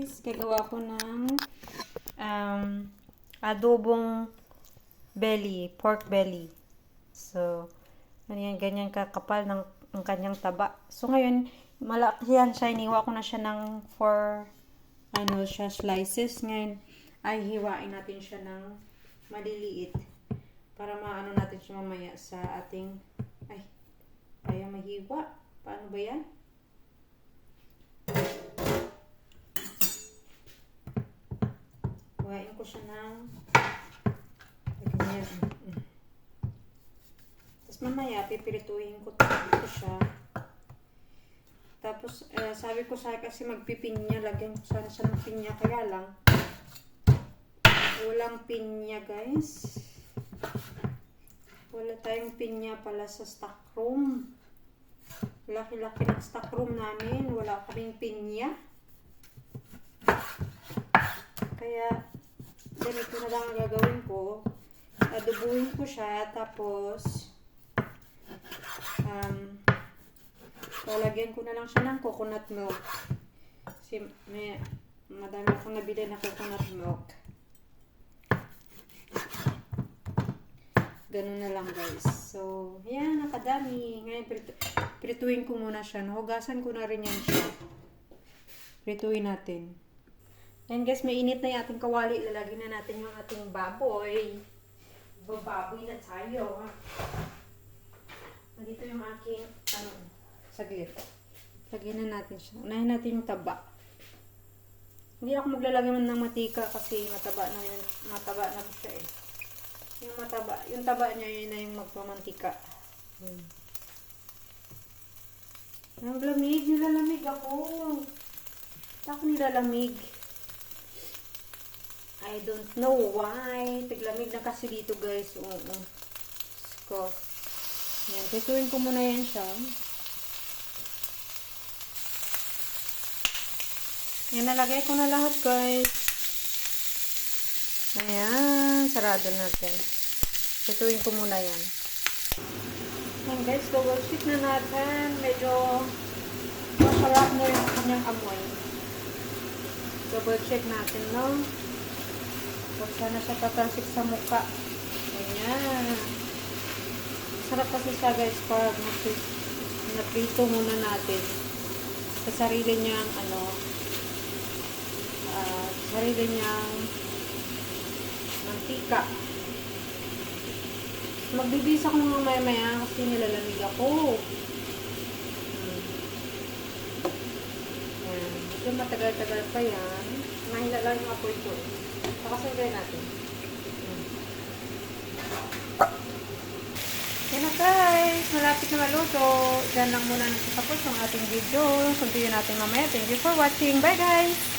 guys, gagawa ko ng adobong belly, pork belly. So, ganyan kakapal ng kanyang taba. So, ngayon, malaki yan siya. Iniwa ko na siya ng 4 slices. Ngayon, ay hiwain natin siya ng maliliit para maano natin siya mamaya sa ating kaya mahiwa. Paano ba yan? Hiwain ko siya ng ganyan. Tapos mamaya, pipirituhin ko siya. Tapos, sabi ko sa kasi magpipinya, lagyan ko sana siya ng pinya. Kaya lang, walang pinya guys. Wala tayong pinya pala sa stock room. Laki-laki ng stock room namin. Wala kaming pinya. Kaya, ganito na lang ang gagawin ko. Adobuhin ko siya. Tapos, lalagyan ko na lang siya ng coconut milk. Kasi madami akong nabili na coconut milk. Ganun na lang guys. So, yan, nakadami. Ngayon, prituin ko muna siya. Hugasan ko na rin yan siya. Prituin natin. Yan guys, mainit na yung ating kawali. Lalagyan na natin yung ating baboy. Baboy na tayo. Dito yung aking, saglit. Lagyan na natin siya. Unahin natin yung taba. Hindi ako maglalagay ng matika kasi mataba na yun. Mataba na siya eh. Yung taba niya yun na yung magpamantika. Ang lamig, nilalamig ako. Ako nilalamig. I don't know why. Tiglamig na kasi dito guys. Oo. Ko. Yan, pituin ko muna yan siya. Yan, nalagay ko na lahat guys. Ayan, sarado natin. Pituin ko muna yan. Yan guys, double check na natin. Medyo masarap na yung kanyang amoy. Double check natin, no? Huwag sana siya tatalsik sa mukha. Ayan. Sarap kasi siya guys pag naprito muna natin sa sarili niyang sarili niyang mantika. Magbibisa ko mga maya-maya kasi nilalamig ako. Ayan. So matagal-tagal pa yan. Mahila lang yung apoy ko. Pakasagay natin. Yan na guys, malapit na maluto. Diyan lang muna natatapos ang ating video. Continue natin mamaya. Thank you for watching. Bye guys!